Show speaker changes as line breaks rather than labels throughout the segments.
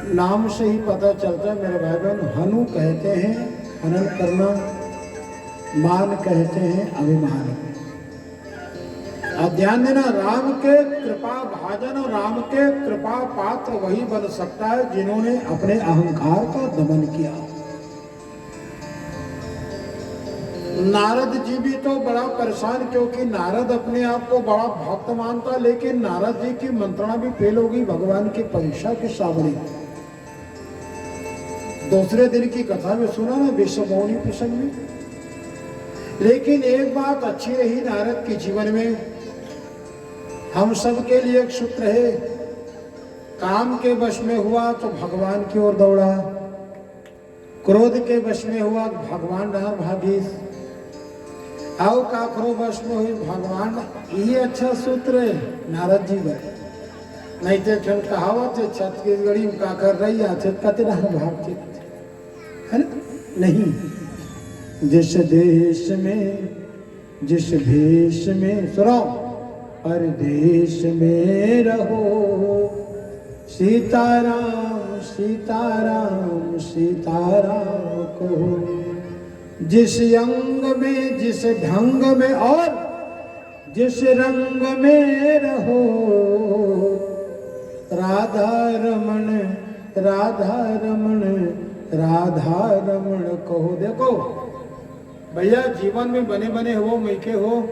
नाम से ही पता चलता है मेरे भाई बहन। हनु कहते हैं हनन करना, मान कहते हैं अभिमान। ध्यान देना, राम के कृपा भाजन और राम के कृपा पात्र वही बन सकता है जिन्होंने अपने अहंकार का दमन किया। नारद जी भी तो बड़ा परेशान, क्योंकि नारद अपने आप को बड़ा भक्त मानता, लेकिन नारद जी की मंत्रणा भी फेल हो गई भगवान की परीक्षा के सामने। दूसरे दिन की कथा में सुना ना विश्वमौनी प्रसंग में। लेकिन एक बात अच्छी रही नारद के जीवन में, हम सब के लिए एक सूत्र है, काम के वश में हुआ तो भगवान की ओर दौड़ा, क्रोध के वश में हुआ भगवान राम भागीस, आओ काकरो वश में हुई भगवान। ये अच्छा सूत्र है नारद जी बने। नहीं तो ठन कहावत है छत्तीसगढ़ी में का कर रही है कतना भागते है ना। नहीं, जिस देश में जिस भेष में सुनो परदेश में रहो, सीताराम सीताराम सीताराम कहो। जिस अंग में जिस ढंग में और जिस रंग में रहो, राधा रमण राधा रमण राधा रमण कहो। देखो भैया, जीवन में बने बने हो मैके हो,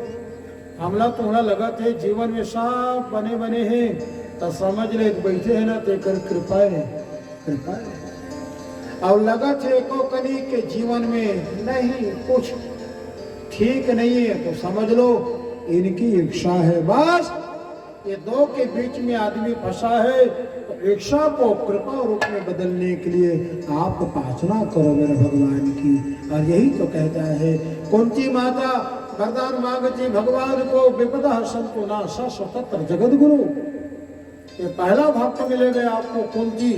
हमला तुम्हारा लगत है जीवन में सब बने बने हैं, तो समझ ले बैठे है ना तेकर कृपा है, कृपा है। और लगत है को कनी के जीवन में नहीं कुछ ठीक नहीं है, तो समझ लो इनकी इच्छा है। बस ये दो के बीच में आदमी फंसा है, तो इच्छा को कृपा रूप में बदलने के लिए आप प्रार्थना करो मेरे भगवान की। और यही तो कहता है कुंती माता वरदान मांगती भगवान को, विपदा संतो नाशा स्वतंत्र जगत गुरु। ये पहला भक्त मिलेगा आपको कुंती।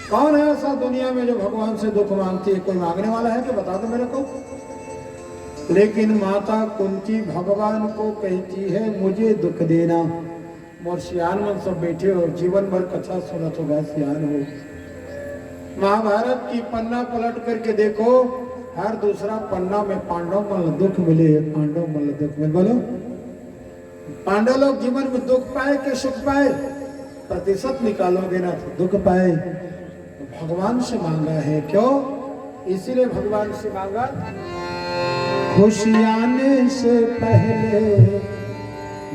कौन है ऐसा दुनिया में जो भगवान से दुख मांगती है? कोई मांगने वाला है कि बता दो मेरे को। लेकिन माता कुंती भगवान को कहती है मुझे दुख देना। मोर सियान मन सब बैठे हो, जीवन भर कथा सुना तो गा सियान हो। महाभारत की पन्ना पलट करके देखो, हर दूसरा पन्ना में पांडव मन दुख मिले, पांडव मन दुख मिले। बोलो पांडव लोग जीवन में दुख पाए कि सुख पाए? प्रतिशत निकालोगे ना तो दुख पाए। भगवान से मांगा है, क्यों? इसीलिए भगवान से मांगा, खुशी आने से पहले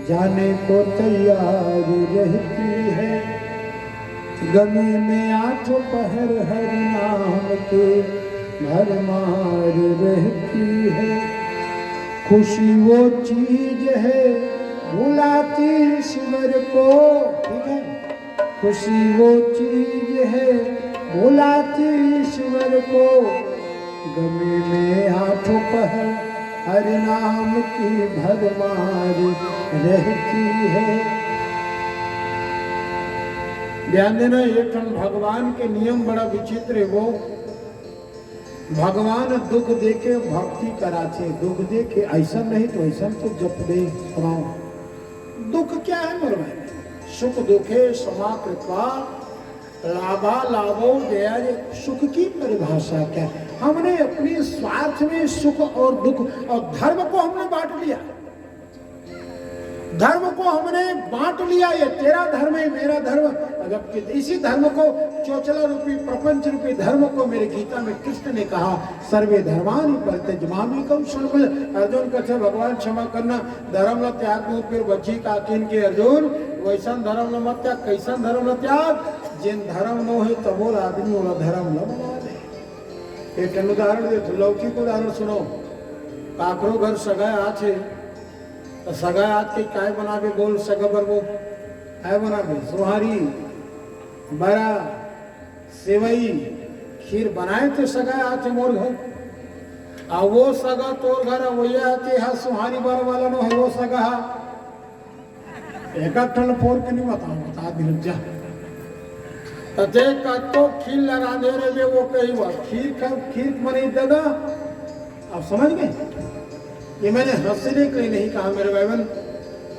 जाने को तैयार रहती है, गमी में आठ पहर हर नाम के भरमार रहती है। खुशी वो चीज है भुलाती ईश्वर को, ठीक है। खुशी वो चीज है भुलाती ईश्वर को, गमे में आठों पहर हर नाम की भरमार रहती है। ध्यान देना, एक भगवान के नियम बड़ा विचित्र है। वो भगवान दुख देके भक्ति कराते, दुख देके ऐसा नहीं तो ऐसा तो जप दे सुनाओ। दुख क्या है मेरे भाई? सुख दुखे समा कृपा लाभा लाभो जया। सुख की परिभाषा क्या है? हमने अपने स्वार्थ में सुख और दुख और धर्म को हमने बांट लिया। धर्म को हमने बांट लिया, ये तेरा धर्म है मेरा धर्म। जबकि इसी धर्म को, चोचला रूपी प्रपंच रूपी धर्म को मेरे गीता में कृष्ण ने कहा सर्वे धर्मानि परित्यज्य कौशल। अर्जुन कहते भगवान क्षमा करना, धर्म न त्याग दो फिर बच्ची का किन के अर्जुन, वैसा धर्म न मत त्याग। कैसा धर्म न त्याग? जिन धर्म नो है तबोल आदमी वाला धर्म न बना दे। एक उदाहरण दे, लौकिक उदाहरण सुनो। काकरो घर सगाई आछे तो सगाई आज के काय बनावे? बोल सगा बरबो काय बनावे? सुहारी बड़ा सेवई खीर बनाए थे सगाई आते मोर घर। और वो सगा तोर घर वही आते है सुहारी बर वाला नो है वो सगा। एक ठन फोर के नहीं बता दी जा तथे तो खीर लगा दे रहे वो कही हुआ खीर मनी दादा। आप समझ गए? ये मैंने हंसने के लिए नहीं कहा मेरे भाई बहन।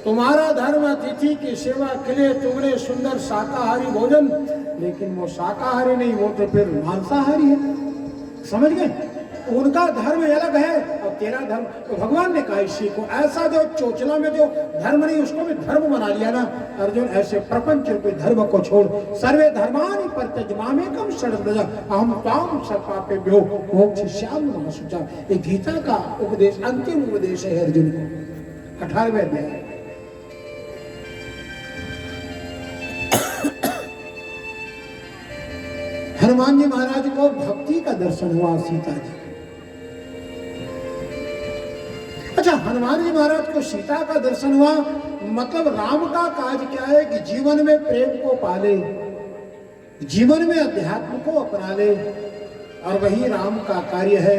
तुम्हारा धर्म अतिथि की सेवा के लिए तुमने सुंदर शाकाहारी भोजन लेकिन वो शाकाहारी नहीं, वो तो फिर मांसाहारी है। समझ गए? उनका धर्म अलग है और तेरा धर्म। तो भगवान ने कहा इसी को, ऐसा जो चोचला में जो धर्म नहीं उसको भी धर्म बना लिया ना अर्जुन, ऐसे प्रपंच रूपी धर्म को छोड़, सर्वे धर्मानि परित्यज्य मामेकं शरणं व्रज अहं त्वां सर्वपापेभ्यो मोक्षयिष्यामि मा शुचा। ये गीता का उपदेश, अंतिम उपदेश है अर्जुन को, 18वें अध्याय। हनुमान जी महाराज को भक्ति का दर्शन हुआ सीता जी। अच्छा, हनुमान जी महाराज को सीता का दर्शन हुआ, मतलब राम का काज क्या है कि जीवन में प्रेम को पाले, जीवन में अध्यात्म को अपना ले, और वही राम का कार्य है।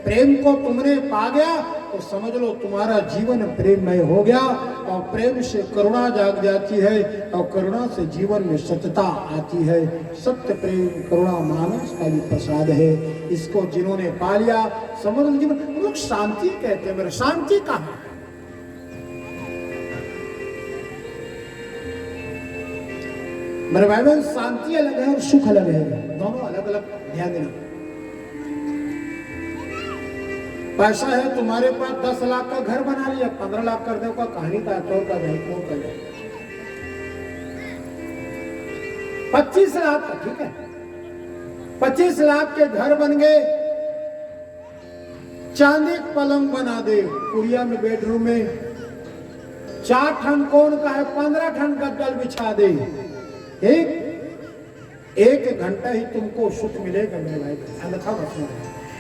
प्रेम को तुमने पा गया तो समझ लो तुम्हारा जीवन प्रेममय हो गया, और प्रेम से करुणा जाग जाती है, और करुणा से जीवन में सत्यता आती है। सत्य प्रेम करुणा मानस का भी प्रसाद है। इसको जिन्होंने पा लिया समझ लो जीवन, लोग शांति कहते हैं। मेरे शांति कहाँ? मेरे भाई बहन, शांति अलग है और सुख अलग है, दोनों अलग अलग, ध्यान देना। पैसा है तुम्हारे पास, 10 लाख का घर बना लिया, 15 लाख कर दो का कहानी का तौर का जाए, कौन कर जाए? 25 लाख का, ठीक है, 25 लाख के घर बन गए, चांदी पलंग बना दे, कुड़िया में बेडरूम में 4 ठन कौन का है, 15 ठन गद्दल बिछा दे, एक घंटा ही तुमको सुख मिलेगा मेरे भाई, अन्यथा मत सुनो।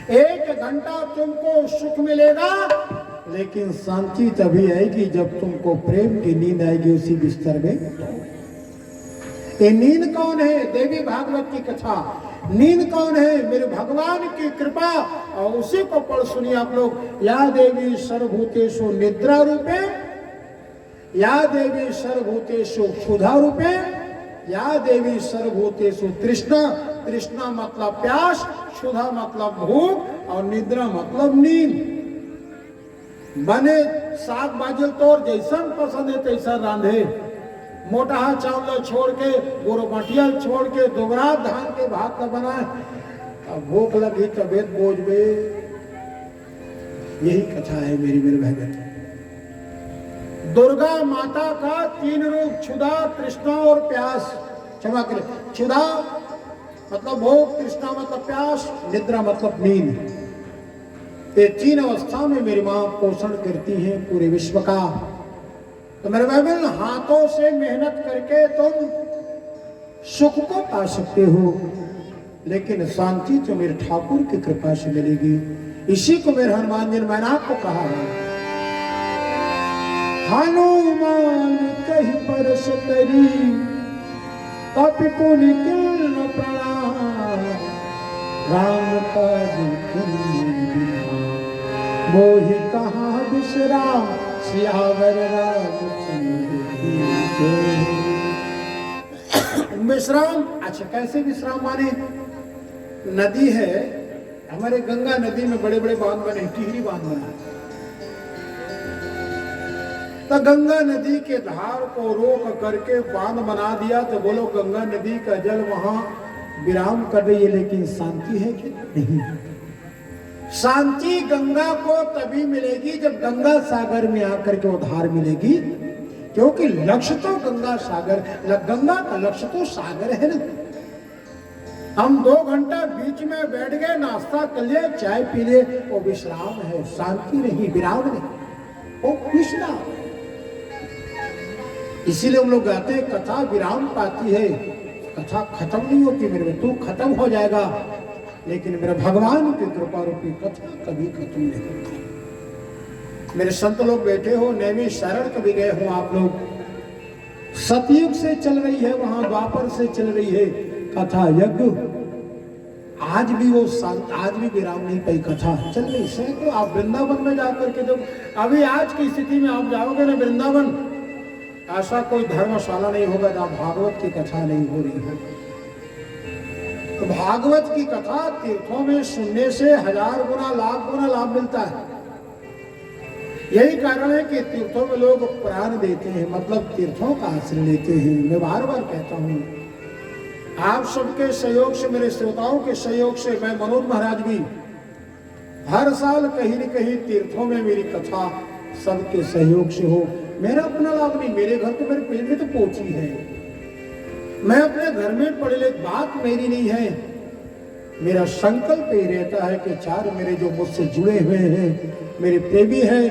1 घंटा तुमको सुख मिलेगा, लेकिन शांति तभी आएगी जब तुमको प्रेम की नींद आएगी उसी बिस्तर में। ये नींद कौन है? देवी भागवत की कथा। नींद कौन है? मेरे भगवान की कृपा, और उसी को पढ़ सुनिए आप लोग। या देवी सर्वभूतेषु निद्रा रूपे, या देवी सर्वभूतेषु क्षुधा रूपे, या देवी सर्वभूतेषु तृष्णा। तृष्णा मतलब प्यास, क्षुधा मतलब भूख, और निद्रा मतलब नींद। बने साग बाजल तोर जैसन पसंद है तैसा रांधे, मोटा चावल छोड़ के, गोरो मटिया छोड़ के, दोबरा धान के भात न बनाए। अब भूख लगी तबियत बोझ में। यही कथा है मेरे भाई बहन। दुर्गा माता का 3 रूप, क्षुधा, तृष्णा और प्यास। क्षमा करें, क्षुधा मतलब भूख, तृष्णा मतलब प्यास, निद्रा मतलब नींद। ये 3 अवस्था में मेरी मां पोषण करती है पूरे विश्व का। तो मेरे भाई बहन, हाथों से मेहनत करके तुम सुख को पा सकते हो, लेकिन शांति तो मेरे ठाकुर की कृपा से मिलेगी। इसी को मेरे हनुमान जी ने मैंने आपको कहा है, हनुमान कही परस तरी कपि पुनि किल्न प्रणाम, राम काज मोहि कहाँ विश्राम, सियावर रामचंद्र की जय। विश्राम, अच्छा कैसे विश्राम माने? नदी है हमारे, गंगा नदी में बड़े बड़े बांध बने, टिहरी बांध बना, तो गंगा नदी के धार को रोक करके बांध बना दिया, तो बोलो गंगा नदी का जल वहां विराम कर रही है, लेकिन शांति है कि नहीं? शांति गंगा को तभी मिलेगी जब गंगा सागर में आकर के वो धार मिलेगी, क्योंकि लक्ष्य तो गंगा सागर, गंगा का लक्ष्य तो सागर है ना। हम 2 घंटा बीच में बैठ गए, नाश्ता कर लिया, चाय पी लिए, वो विश्राम है, शांति नहीं, विराम नहीं, वो विश्राम। इसीलिए हम लोग गाते हैं कथा विराम पाती है, कथा खत्म नहीं होती मेरे में, तू खत्म हो जाएगा, लेकिन मेरे भगवान की कृपा रूपी कथा कभी खत्म नहीं होती। मेरे संत लोग बैठे हो, नैमी शरण कभी गए हो आप लोग, सतयुग से चल रही है, वहां द्वापर से चल रही है कथा यज्ञ, आज भी वो आज भी विराम नहीं पाई, कथा चल रही है। तो आप वृंदावन में जाकर के, जब अभी आज की स्थिति में आप जाओगे ना वृंदावन, ऐसा कोई धर्मशाला नहीं होगा जहां भागवत की कथा नहीं हो रही हो। तो भागवत की कथा तीर्थों में सुनने से 1000 गुना, लाख गुना लाभ मिलता है। यही कारण है कि तीर्थों में लोग प्राण देते हैं, मतलब तीर्थों का आश्रय लेते हैं। मैं बार बार कहता हूं, आप सबके सहयोग से, मेरे श्रोताओं के सहयोग से, मैं मनोज महाराज भी हर साल कहीं न कहीं तीर्थों में मेरी कथा सबके सहयोग से हो। मेरा अपना लाभ नहीं, मेरे घर तो मेरे पेट में तो पहुंची है, मैं अपने घर में पढ़ ले, बात मेरी नहीं है। मेरा संकल्प ये रहता है कि चार मेरे जो मुझसे जुड़े हुए हैं, मेरे प्रेमी हैं,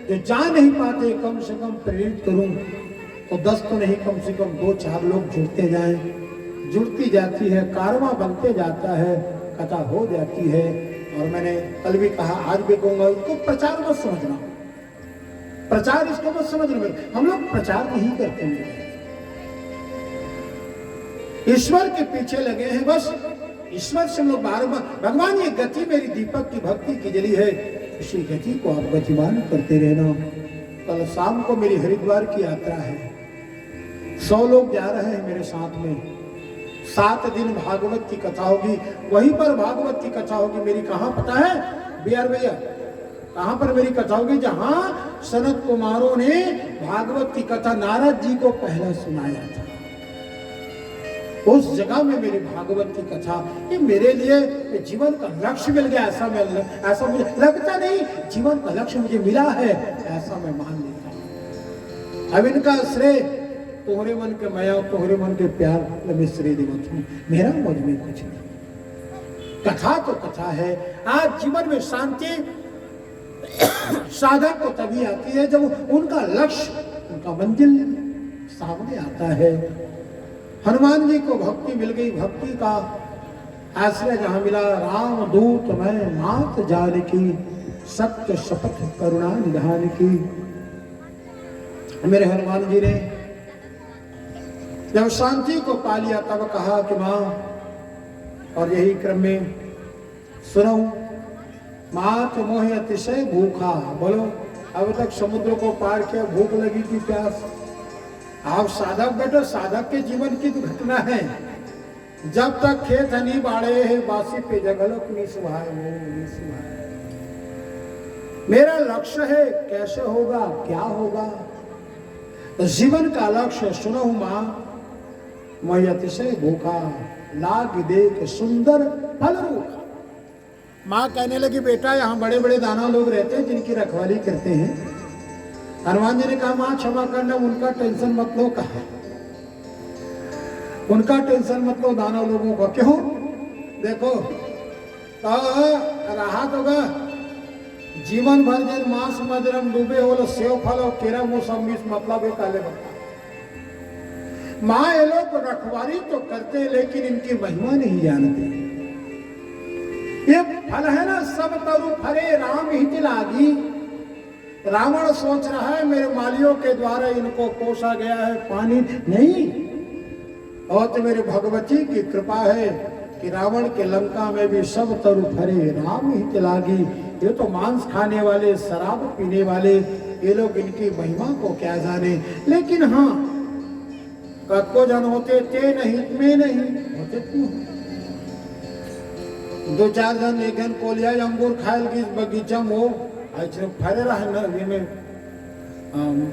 जो जा नहीं पाते, कम से कम प्रेरित करूं तो 10 तो नहीं, कम से कम 2-4 लोग जुड़ते जाएं, जुड़ती जाती है, कारवां बनते जाता है, कथा हो जाती है। और मैंने कल भी कहा, आज भी कहूंगा, इसको प्रचार मत समझना, प्रचार इसको मत समझना। हम लोग प्रचार नहीं करते हैं, ईश्वर के पीछे लगे हैं बस। ईश्वर से हम लोग बार बार, भगवान ये गति मेरी दीपक की भक्ति की जली है, इसी गति को आप गतिमान करते रहना। कल शाम को मेरी हरिद्वार की यात्रा है, 100 लोग जा रहे हैं मेरे साथ में। 7 दिन भागवत की कथा होगी, वहीं पर भागवत की कथा होगी मेरी। कहां पता है बिहार भैया, कहां पर मेरी कथा होगी? जहां सनत कुमारों ने भागवत की कथा नारद जी को पहला सुनाया था, उस जगह में मेरी भागवत की कथा। ये मेरे लिए जीवन का लक्ष्य मिल गया, ऐसा मुझे लगता नहीं, जीवन का लक्ष्य मुझे मिला है, ऐसा मैं मान लेता हूं। अब इनका श्रेय तोहरे मन के माया, तोहरे मन के प्यार में श्रेय देवत हूं, मेरा मुझ में कुछ नहीं। कथा तो कथा है। आज जीवन में शांति साधक को तभी आती है जब उनका लक्ष्य, उनका मंजिल सामने आता है। हनुमान जी को भक्ति मिल गई, भक्ति का आश्रय जहां मिला। राम दूत मैं मात जानकी, सत्य शपथ करुणा निधान की। मेरे हनुमान जी ने जब शांति को पा लिया तब कहा कि मां, और यही क्रम में सुनो, मात मोह अतिशय भूखा। बोलो, अब तक समुद्र को पार किया, भूख लगी थी, प्यास। आप साधक बेटो, साधक के जीवन की तो घटना है। जब तक खेत नहीं बाड़े है, बासी पे जगलोक नहीं सुहाए, वो नहीं सुहाए। मेरा लक्ष्य है, कैसे होगा, क्या होगा? तो जीवन का लक्ष्य सुनो मां, मैं अतिशय भूखा, लाग देख सुंदर फल रूखा। मां कहने लगी, बेटा यहाँ बड़े बड़े दाना लोग रहते हैं जिनकी रखवाली करते हैं। हनुमान जी ने कहा, मां क्षमा करना, उनका टेंशन मत लो। कहा उनका टेंशन मत लो, दाना लोगों को। क्यों? देखो तो राहत होगा जीवन भर जन मांस मदरम डूबे हो, सेव फल और केरा मौसमी, मतलब है काले बता। मां ये लोग रखवाली तो करते लेकिन इनकी महिमा नहीं जानते। ये फल है ना, सब तरु फरे राम हित लागी। रावण सोच रहा है मेरे मालियों के द्वारा इनको पोसा गया है, पानी नहीं। और तो मेरे भगवती की कृपा है कि रावण के लंका में भी सब तरु फरे राम हित लागी। ये तो मांस खाने वाले, शराब पीने वाले, ये लोग इनकी महिमा को क्या जाने। लेकिन हाँ, कत्को जन होते ते नहीं में नहीं होते क्यों? 2-4 जन एक जन कोलिया अंगूर खायल की बगीचा में हो, फरे रहे में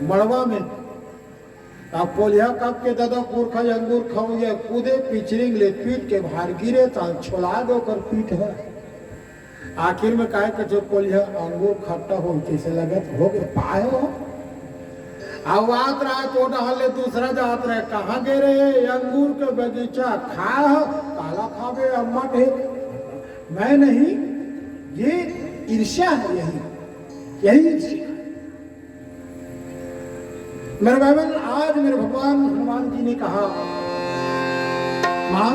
मड़वा में। आप पोलिया कब के दादा पुरखा अंगूर खाऊ या कूदे पिचरिंग ले, पीट के बाहर गिरे तो छोला दो कर पीट है। आखिर में कहे कि जो पोलिया अंगूर खट्टा हो कैसे लगे हो गए पाए हो। आवाज रहा तो डाले, दूसरा जात रहे, कहाँ गे रहे? अंगूर के बगीचा खा काला खावे अम्मा ढेर। मैं नहीं, ये ईर्ष्या है, यही ईर्ष्या। मेरे भाई बहन, आज मेरे भगवान हनुमान जी ने कहा, मां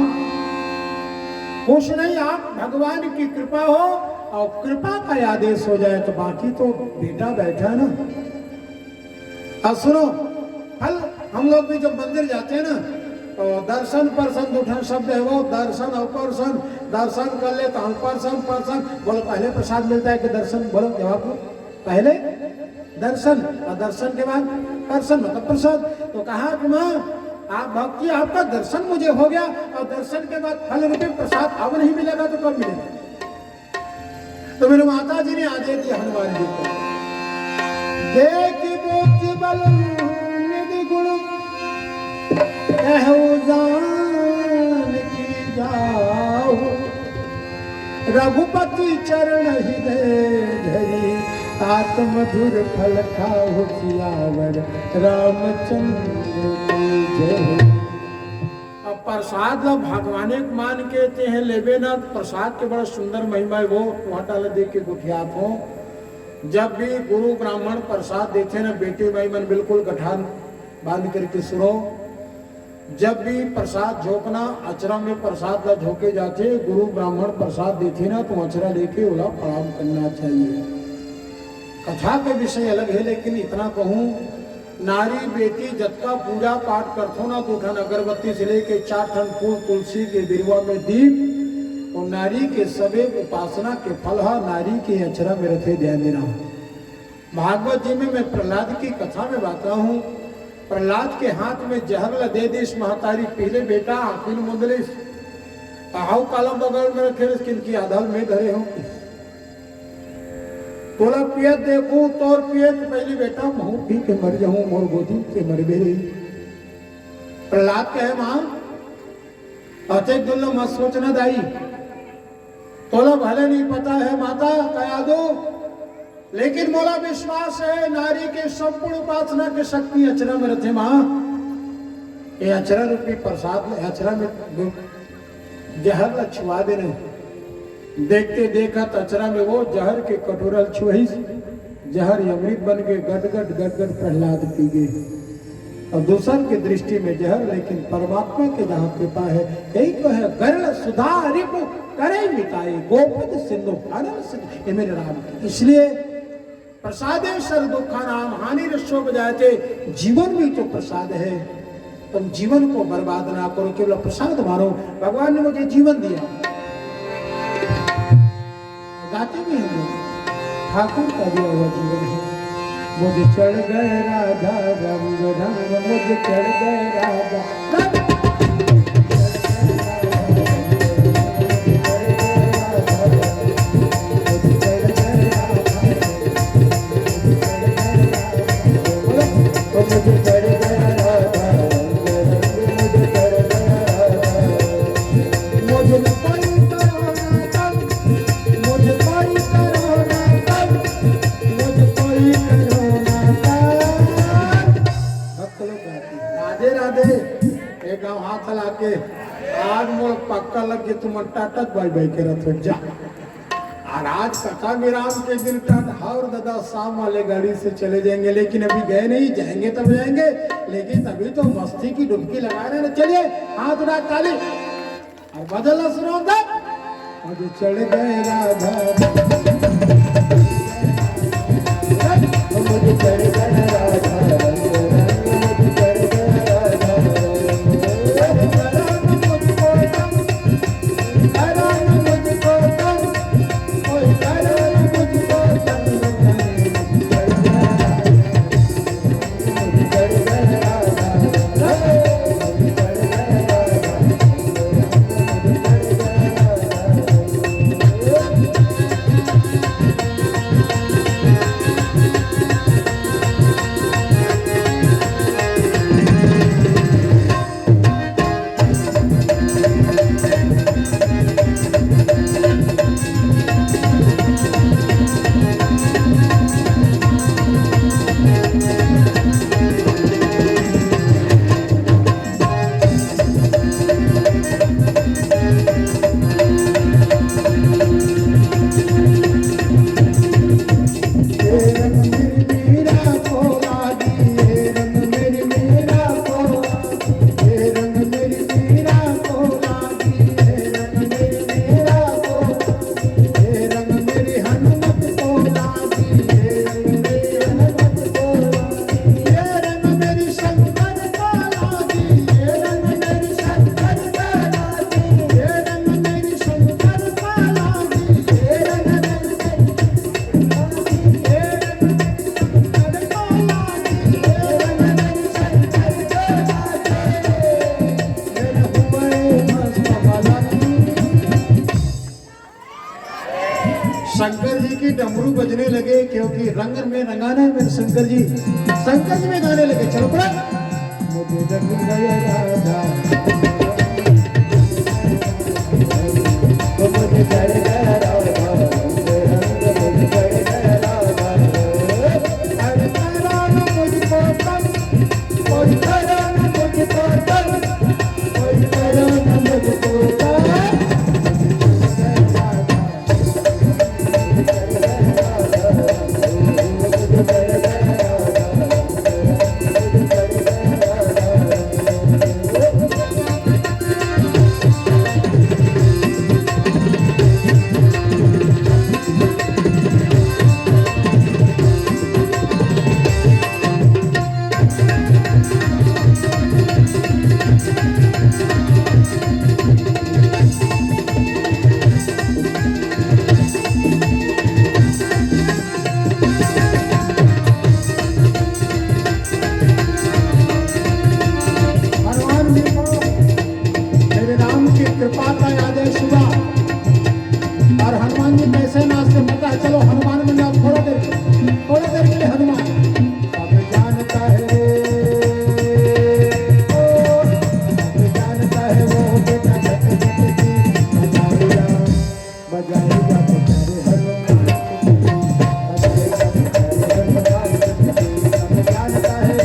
कुछ नहीं, आप भगवान की कृपा हो और कृपा का आदेश हो जाए तो बाकी तो बेटा बैठा है ना। अब सुनो, फल हम लोग भी जब मंदिर जाते हैं ना तो दर्शन परसन उठन शब्द है वो, दर्शन अपर्सन, दर्शन कर ले तो परसन परसन। बोलो पहले प्रसाद मिलता है कि दर्शन? बोलो जवाब दो। पहले दर्शन और दर्शन के बाद परसन मतलब प्रसाद। तो कहा कि मां, आप भक्ति, आपका दर्शन मुझे हो गया और दर्शन के बाद फल रूपी प्रसाद अब नहीं मिलेगा तो कब मिलेगा? तो मेरे माता जी ने आदेश दिया हनुमान जी को, देख बुद्धि बल निधि गुण कहु जान रघुपति चरण हृदय धरी, आत्मधुर फल खाओ सियावर रामचंद्र की जय। अब प्रसाद ला भगवाने के मान के ते हैं लेबे ना, प्रसाद के बड़ा सुंदर महिमा है वो वहां टाला देख के गुठियात हो। जब भी गुरु ब्राह्मण प्रसाद देते ना बेटे भाई मन बिल्कुल गठान बांध करके सुनो। जब भी प्रसाद झोंकना अचरा में प्रसाद ला झोंके जाते, गुरु ब्राह्मण प्रसाद देते ना तो अचरा लेके उला प्रणाम करना चाहिए। कथा का विषय अलग है, लेकिन इतना कहूं नारी बेटी जतका पूजा पाठ करथो ना तो उठन अगरबत्ती से लेके 4 ठन फूल तुलसी के बिरवा में दीप और नारी के सबे उपासना के फल हा नारी के अचरा में रखे ध्यान देना। भागवत जी में मैं प्रहलाद की कथा में बताता हूँ। प्रहलाद के हाथ में जहर ल दे दिस महतारी पीले बेटा आखिल मुंदलिस हाउ कालम बगल में रखे किनकी आधल में धरे हो तोला पियत देखू तोर पियत पहली बेटा महू पी के मर जाऊं मोर गोदी के मर गई। प्रहलाद कहे मां अचे दुल्लो मत सोचना दाई, तोला भले नहीं पता है माता कया दो, लेकिन मोला विश्वास है नारी के संपूर्ण उपासना के शक्ति अचरा में रथे मां। ये अचरा रूपी प्रसाद अचरा में जहर ल छुआ देने। देखते देखा अचरा में वो जहर के कटोरल छुही, जहर अमृत बन के गटगट गटगट प्रहलाद पी गए। और दूसर के दृष्टि में जहर, लेकिन परमात्मा के जहाँ कृपा है यही तो है। गरल सुधा रिपु करे मिटाए गोपद सिंधु अनल सिंधु, ये मेरे राम की। इसलिए प्रसादे सर दुखा नाम हानि रसो बजाते, जीवन भी तो प्रसाद है। तुम जीवन को बर्बाद ना करो, केवल प्रसाद मानो। भगवान ने मुझे जीवन दिया, गाते भी हैं ठाकुर का दिया हुआ जीवन है। मुझे चढ़ गए राधा रंग रंग, मुझे चढ़ गए राधा रंग। आज मोर पक्का लग के तुम टाटक बाई बाई के रथ जा। और आज कथा विराम के दिन और दादा शाम वाले गाड़ी से चले जाएंगे, लेकिन अभी गए नहीं, जाएंगे तब जाएंगे, लेकिन अभी तो मस्ती की डुबकी लगा रहे हैं। चलिए हाथ उठा ताली और बदला सुनो तक मुझे चढ़ गए राधा, मुझे चढ़ गए राधा। शंकर जी की डमरू बजने लगे, क्योंकि रंग में रंगाना है मेरे शंकर जी। शंकर जी में गाने लगे, चलो पड़ा मुझे रंग गया राधा, मुझे चढ़ गया राधा। आता है आदेश हुआ और हनुमान जी कैसे नाचते पता है। चलो हनुमान बन जाओ थोड़ा देर के लिए हनुमान सब जानता है सब जानता है वो बेटा झट झट की बजाएगा बजाएगा बेचारे हनुमान सब जानता है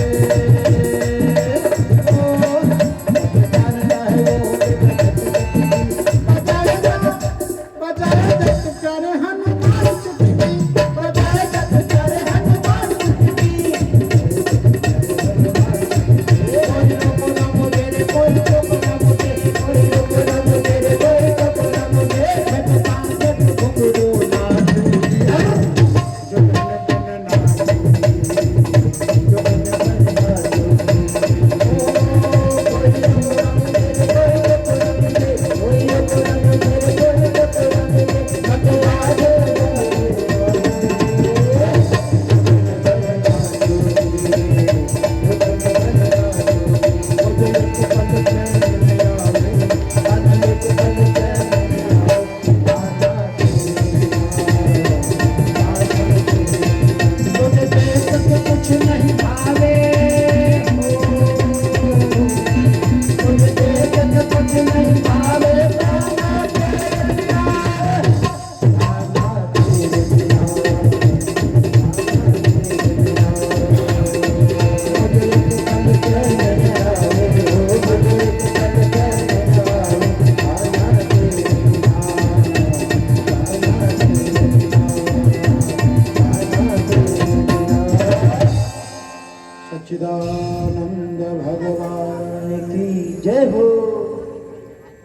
सच्चिदानंद भगवान की जय हो।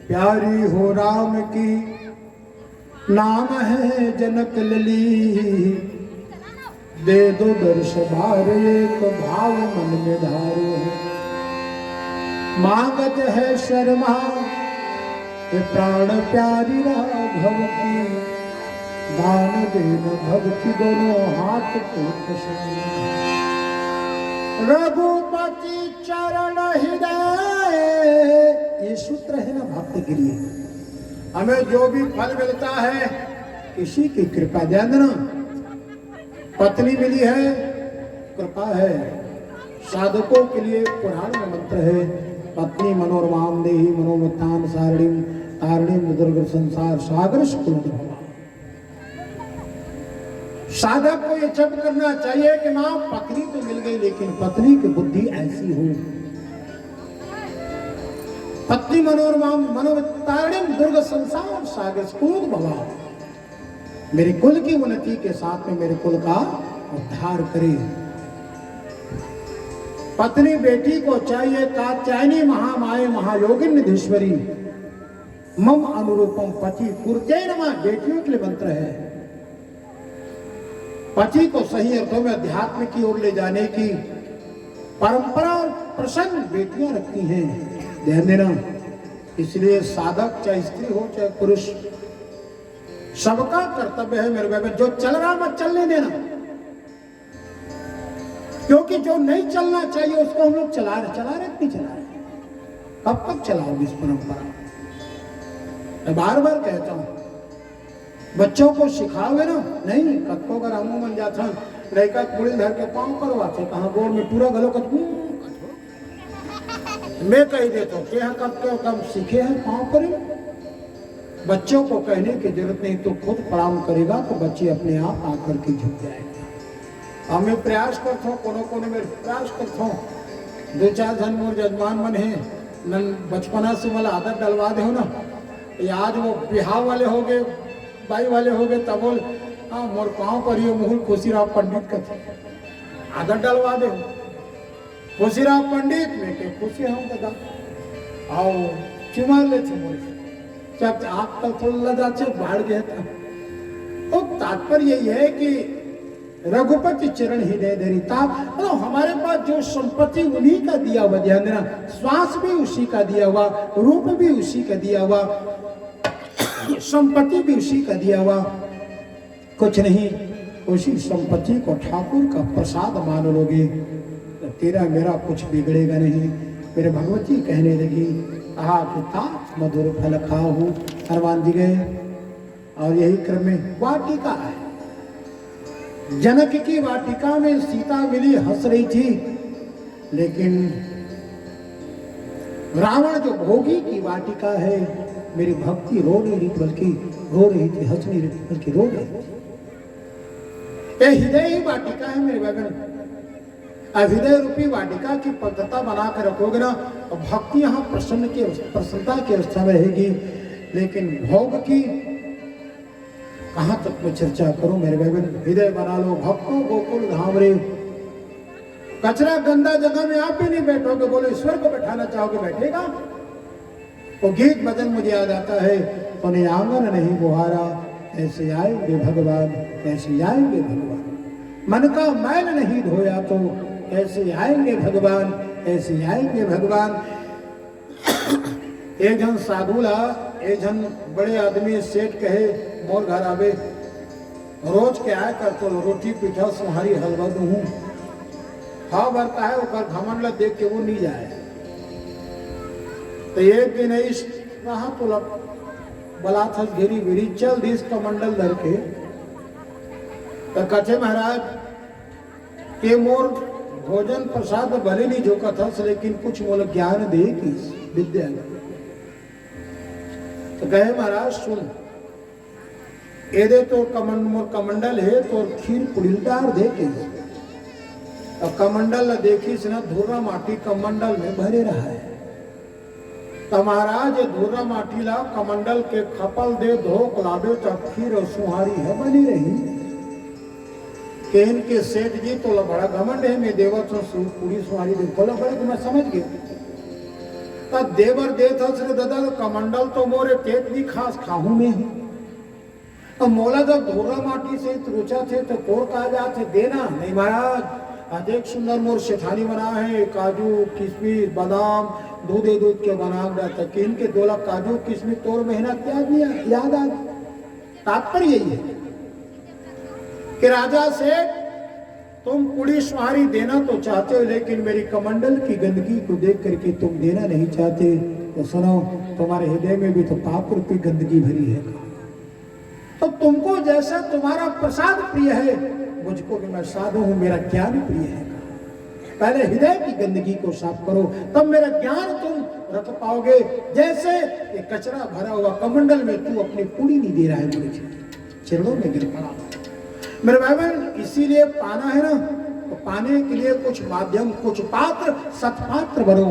प्यारी हो राम की नाम है जनक लली दे दो दर्श भार एक भाव मन में धारो मांगत है शर्मा प्राण प्यारी राघव की दान देन भक्ति दोनों हाथ को रघुपति चरण हृदय ये सूत्र है ना भक्त के लिए। हमें जो भी फल मिलता है किसी की कृपा ध्यान देना। पत्नी मिली है कृपा है। साधकों के लिए पुराण में मंत्र है पत्नी मनोरमाम देहि मनोमत्तान सारणिम तारणिम दुर्ग संसार सागर शुक्ल। साधक को ये जप करना चाहिए कि मां पत्नी तो मिल गई लेकिन पत्नी की बुद्धि ऐसी हो। पत्नी मनोरमाम मनोतारिणीम दुर्ग संसार सागर स्कूद भवा मेरे कुल की उन्नति के साथ में मेरे कुल का उद्धार करे। पत्नी बेटी को चाहिए कात्यायनी महामाये महायोगिन निधीश्वरी मम अनुरूपम पति पूर्ते नमा बेटियों के लिए मंत्र है। पति को सही अर्थों में अध्यात्म की ओर ले जाने की परंपरा और प्रसंग बेटियां रखती हैं ध्यान देना। इसलिए साधक चाहे स्त्री हो चाहे पुरुष सबका कर्तव्य है मेरे भाई जो चल रहा मत चलने देना क्योंकि जो नहीं चलना चाहिए उसको हम लोग चला रहे नहीं चला रहे। कब तक चलाओगे इस परंपरा। मैं बार बार कहता हूं बच्चों को सिखाओगे ना नहीं कत्को का रामू बन जाता लड़का कुड़ी धर के पाँव करवाते कहा गोड़ में पूरा गलो कत मैं कह देता हूँ क्या कब कम सीखे हैं पाँव करे। बच्चों को कहने की जरूरत नहीं तो खुद प्रणाम करेगा तो बच्चे अपने आप आकर के झुक जाएगा। मैं प्रयास करता हूँ कोने में प्रयास करता हूँ 2-4 जन मोर जजमान मन है बचपना से वाला आदत डलवा दे हो ना आज वो बिहार वाले हो गए बाई वाले हो गए तब बोल हाँ मोर पाँव पर ही मुहुल खुशीराव पंडित का आदत डलवा दे खुशीराव पंडित में के खुशी हम बता आओ चुमा ले जब आप तक थोड़ा लगा बाढ़ गया था। तो तात्पर्य यही है कि रघुपति चरण हृदय धरिता मतलब हमारे पास जो संपत्ति उन्हीं का दिया हुआ ध्यान देना। श्वास भी उसी का दिया हुआ रूप भी उसी का दिया हुआ संपत्ति भी उसी का दिया हुआ कुछ नहीं उसी संपत्ति को ठाकुर का प्रसाद मान लोगे तो तेरा मेरा कुछ बिगड़ेगा नहीं। मेरे भगवती कहने लगी कहा कि मधुर फल खाहू। हनुमान जी गए और यही क्रम में वाटिका है, जनक की वाटिका में सीता मिली, हंस रही थी, लेकिन रावण जो भोगी की वाटिका है, मेरी भक्ति रो नहीं रही बल्कि रो रही थी, हंस नहीं रही बल्कि रो रही थी। ये हृदय ही वाटिका है मेरे बहन। हृदय रूपी वाटिका की पवित्रता बना कर रखोगे ना, तो भक्ति यहाँ प्रसन्नता की अवस्था में रहेगी। लेकिन भोग की कहां तक मैं चर्चा करूं मेरे बहन। हृदय बना लो भक्तों गोकुल धाम रे। कचरा गंदा जगह में आप भी नहीं बैठोगे, बोले ईश्वर को बैठाना चाहोगे, बैठेगा? वो गीत भजन मुझे याद आता है, उन्हें आंगन नहीं बुहारा, ऐसे आएंगे भगवान, ऐसे आएंगे भगवान। मन का मैल नहीं धोया तो ऐसे आएंगे भगवान, ऐसे आएंगे भगवान। एक जन साधुला, एक जन बड़े आदमी सेठ कहे मोर घर आवे, रोज के आया कर तो रोटी पीठा सुहारी हलवा दूं। हाँ भरता है वो घमंड देख के वो नहीं जाए। तो एक दिन कहा तो बला था घेरी गिरी, चल दिस कमंडल धर के तो कथे महाराज के मोर भोजन प्रसाद भले नहीं झोंका था, लेकिन कुछ मोल ज्ञान दे की विद्या। तो कहे महाराज सुन, एदे तो कमंडल है तो खीर पुड़िलदार दे के, और कमंडल देखी से ना धूरा माटी कमंडल में भरे रहा है। तो महाराज धूरा माटी ला कमंडल के खपल दे धोक लावे तो खीर और सुहारी है बनी रही। केन के सेठ जी तो बड़ा घमंड है, मैं देवर तो पूरी सुहारी दे बोला बड़े तो मैं समझ गया। तो देवर दे था श्री दादा कमंडल तो मोरे पेट भी खास खाहू में है। अब मोला जब धोरा माटी से रुचा थे तो कोर कहा जाते देना नहीं महाराज। आज एक सुंदर मोर सेठानी बना है, काजू किशमिश बादाम दूध के बना जाता, किन के 2 लाख काजू किशमिश तोड़ मेहनत याद आ। तात्पर्य यही है कि राजा से तुम पूरी सुहारी देना तो चाहते हो, लेकिन मेरी कमंडल की गंदगी को देख करके तुम देना नहीं चाहते। तो सुनो, तुम्हारे हृदय में भी तो पाप रूपी गंदगी भरी है। तो तुमको जैसा तुम्हारा प्रसाद प्रिय है, मुझको भी मैं साधु हूं, मेरा ज्ञान प्रिय है। पहले हृदय की गंदगी को साफ करो, तब मेरा ज्ञान तुम रख पाओगे। जैसे ये कचरा भरा हुआ कमंडल में तू अपनी पूरी नहीं दे रहा है, मुझे चरणों में गिर पड़ा मेरे भाई बहन। इसीलिए पाना है ना, तो पाने के लिए कुछ माध्यम, कुछ पात्र, सत्पात्र बनो।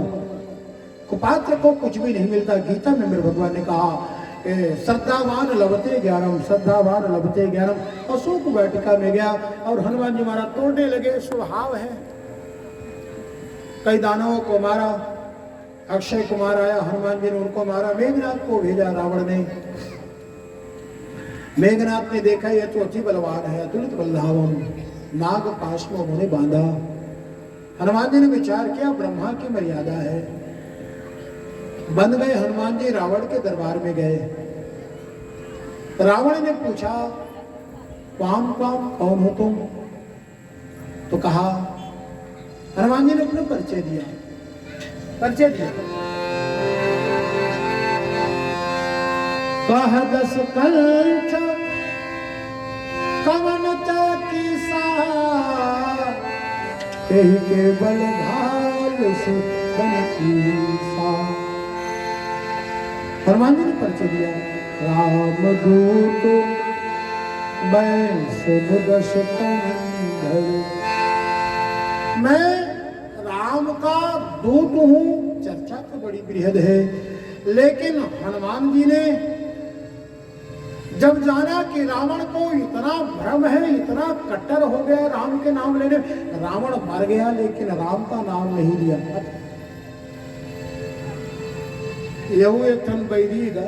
कुपात्र को कुछ भी नहीं मिलता। गीता में मेरे भगवान ने कहा श्रद्धावान लभते ज्ञानम, श्रद्धावान लभते ज्ञानम। अशोक वाटिका में गया और हनुमान जी महाराज तोड़ने लगे, स्वभाव है। कई दानवों को मारा, अक्षय कुमार आया, हनुमान जी ने उनको मारा। मेघनाथ को भेजा रावण ने। मेघनाथ ने देखा ये तो अति बलवान है, अतुलित बलधावन, नाग पाश में उन्होंने बांधा। हनुमान जी ने विचार किया ब्रह्मा की मर्यादा है, बंद गए। हनुमान जी रावण के दरबार में गए। रावण ने पूछा कौन हो तुम? तो कहा, हनुमान जी ने अपना परिचय दिया। कह 10 कंठ कवन चौकीसा, कही के बल भाल सुतन कीसा। हनुमान जी ने परिचय दिया, राम दूत मैं शुभ 10 कंठ, मैं राम का दूत हूं। चर्चा तो बड़ी बृहद है, लेकिन हनुमान जी ने जब जाना कि रावण को इतना भ्रम है, इतना कट्टर हो गया राम के नाम लेने, रावण मर गया लेकिन राम का नाम नहीं लिया। यहू एक ठन बैरी का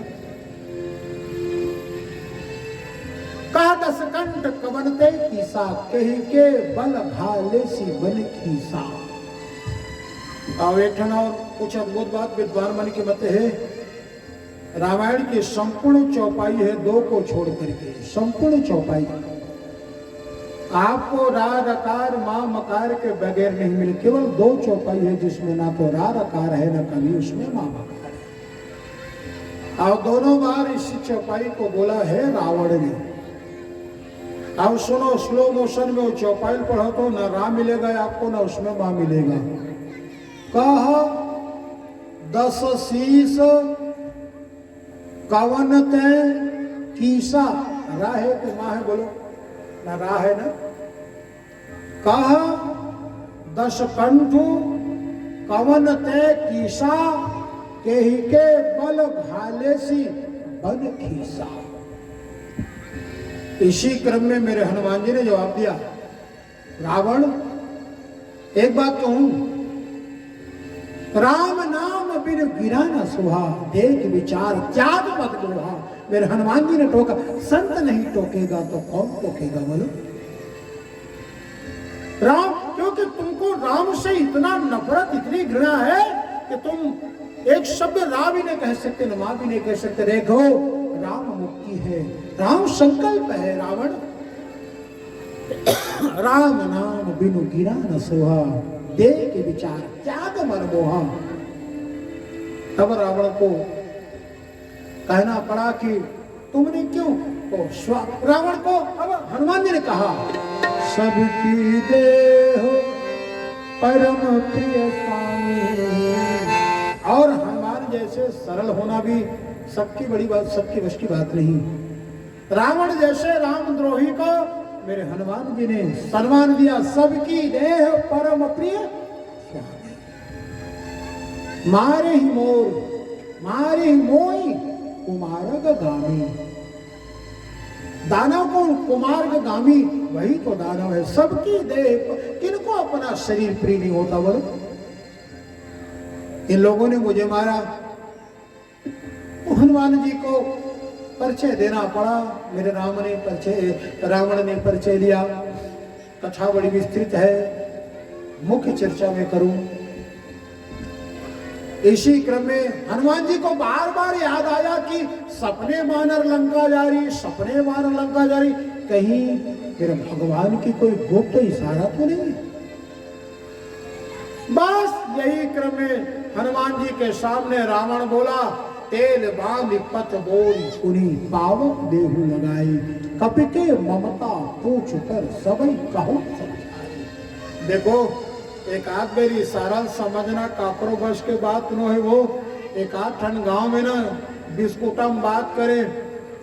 कहा 10 कंठ कवनते कीसा, कही के बल भाले सी बन कीसा। और एक ठन और कुछ अद्भुत बात विद्वान मन के मत है। रामायण की संपूर्ण चौपाई है 2 को छोड़ करके, संपूर्ण चौपाई आपको रा रकार मां मकार के बगैर नहीं मिले। केवल 2 चौपाई है जिसमें ना तो रा रकार है ना कभी उसमें मां मकार है। और दोनों बार इस चौपाई को बोला है रावण ने। अब सुनो, स्लो मोशन में वो चौपाई पढ़ो तो ना राम मिलेगा आपको, ना उसमें मां मिलेगा। कहा 10 शीस कवन ते कीसा, राह है कि मां है, बोलो ना, राह है ना। कहा 10 कंठु कवन ते कीसा, केहि के बल भाले सी बन खीसा। इसी क्रम में मेरे हनुमान जी ने जवाब दिया, रावण एक बात कहूं, राम नाम बिन गिरा न सुहा, देख विचार त्याग मत दोहा। मेरे हनुमान जी ने टोका, संत नहीं टोकेगा तो कौन टोकेगा, बोलो। राम, क्योंकि तुमको राम से इतना नफरत, इतनी घृणा है कि तुम एक शब्द रा भी नहीं कह सकते, न मां भी नहीं कह सकते। देखो राम मुक्ति है, राम संकल्प है। रावण राम नाम बिनु गिरा न सोहा, देख विचार त्याग मन मोहा। तब रावण को कहना पड़ा कि तुमने क्यों, तो रावण को अब हनुमान जी ने कहा, सबकी देह परम प्रिय स्वामी। और हनुमान जैसे सरल होना भी सबकी बड़ी बात, सबकी वश की बात नहीं। रावण जैसे रामद्रोही को मेरे हनुमान जी ने सम्मान दिया, सबकी देह परम प्रिय स्वामी। मारे ही मोर, मारे ही मोई कुमारग गामी। दानव कौन, कुमार्ग गामी, वही तो दानव है। सबकी देह, किनको अपना शरीर प्रिय नहीं होता, बोलो। इन लोगों ने मुझे मारा, हनुमान जी को परिचय देना पड़ा। मेरे रावण ने परिचय लिया। कथा बड़ी विस्तृत है, मुख्य चर्चा में करूं। इसी क्रम में हनुमान जी को बार बार याद आया कि सपने मानर लंका जारी, सपने मानर लंका जारी। कहीं मेरे भगवान की कोई गुप्त इशारा तो नहीं। बस यही क्रम में हनुमान जी के सामने रावण बोला, तेल बांध पथ बोरी सुनी, पावक देहु लगाई, कपिके ममता पूछ कर सबई कहो समझाई। देखो, एक आध मेरी इशारा समझना, कापरो बस के बात न है वो। एक आध ठन गांव में ना बिस्कुटा में बात करे,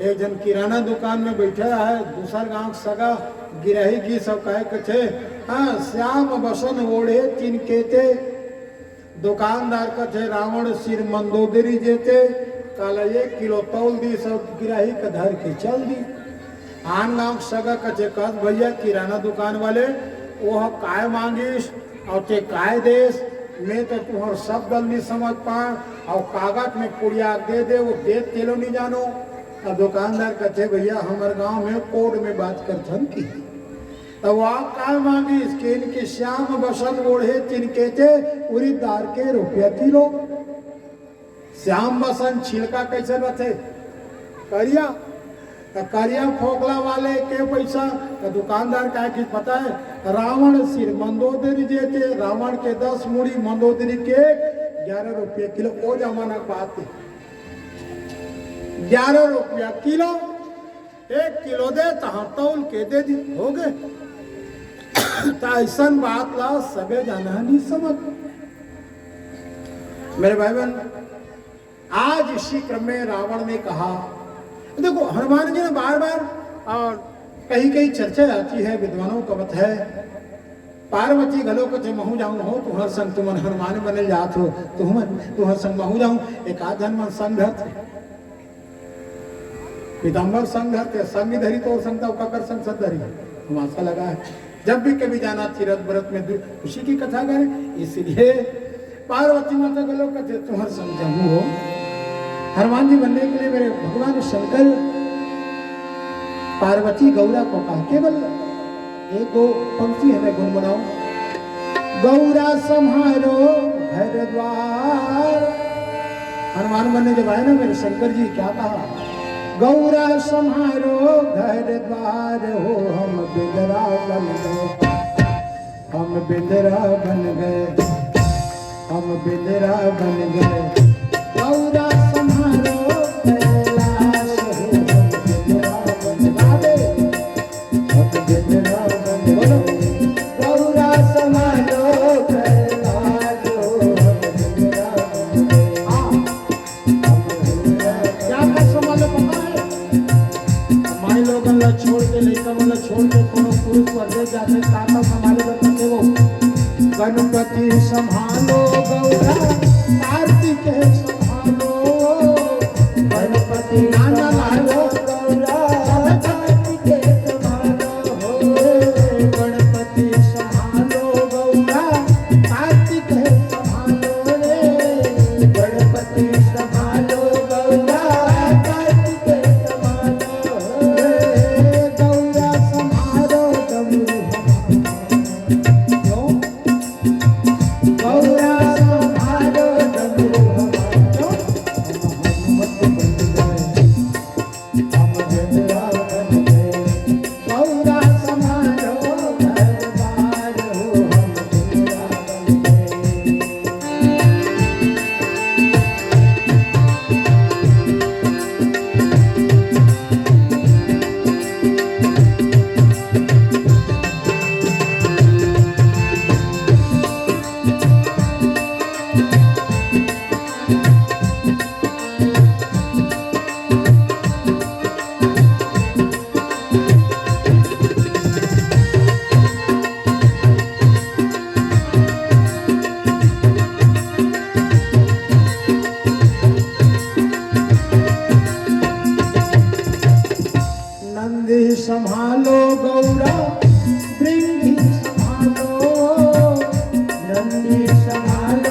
एक जन किराना दुकान में बैठा है, दूसर गांव सगा गिरही की सब कहे के थे, हाँ श्याम बसन ओढ़े तिनके थे। दुकानदार का थे रावण सिर मंदोदरी जेते, काला 1 किलो तौल दी, सब गिराही का धर के चल दी। आन गांव सगा कचे कस भैया किराना दुकान वाले, वो काय मांगिस और ते काय देश में, तो तुम्हार सब गल नहीं समझ पा, और कागज में पुड़िया दे दे, वो दे तेलो नहीं जानो। अब दुकानदार कहते भैया हमारे गांव में कोर्ट में बात करथन की, तब आप काय मांगी, इसके इनके श्याम बसन ओढ़े तिनके थे, उरी दार के रुपया किलो। श्याम बसन छिलका कैसे रहते, करिया, तो करिया फोकला वाले के पैसा, तो दुकानदार का की पता है, रावण सिर मंदोदरी देते, रावण के 10 मुड़ी, मंदोदरी के 11 रुपये किलो। वो जमाना बात है, 11 रुपया किलो, 1 किलो दे तो तौल के दे दी, हो गए। ऐसा बात ला सबे जाना नहीं समझ। मेरे भाई बहन, आज इसी क्रम में रावण ने कहा, देखो हनुमान जी ने बार बार, और कहीं कहीं चर्चा आती है, विद्वानों का मत है, पार्वती गलो को जो महू जाऊं हो तुम्हार संग, तुम हनुमान बने जात हो, तुम्हार संग महू जाऊं। एक आधन मन संग धरते, पीताम्बर संग धरते, संग धरी तो संगता उकाकर संग सद धरी, हमासा लगा है। जब भी कभी जाना तीरथ व्रत में उसी की कथा करें, इसलिए पार्वती माता गलो कहते तुम्हार संग जाऊं हो। हनुमान जी बनने के लिए मेरे भगवान शंकर पार्वती गौरा को कहा, केवल 1-2 पंक्ति हमें गुनगुनाओ। गौरा संहारो घर द्वार। हनुमान बनने जब आए ना मेरे शंकर जी, क्या कहा, गौरा संहारो घर द्वार हो, हम बिदरा बन गए, हम बिदरा बन गए, हम बिदरा बन गए। गौरा संहारो के लड़का मन छोड़ के कोनो पुरुष परदेश जाते ताता संभाले करते वो गणपति संभालो गौरा कार्तिकेय संभालो गणपति नाना लालो गौरा कार्तिकेय संभालो हो गणपति संभालो गौरा कार्तिकेय संभालो रे गणपति संभालो गौरा कार्तिकेय संभालो रे गौरा संभालो गौरा गौरा संभालो डमरू हमारो हनुमत बन गए हम झंडा बन गए गौरा संभालो दरबार हो हम झंडा बन गए नंदी संभालो गौरा भृंगी संभालो नंदी संभालो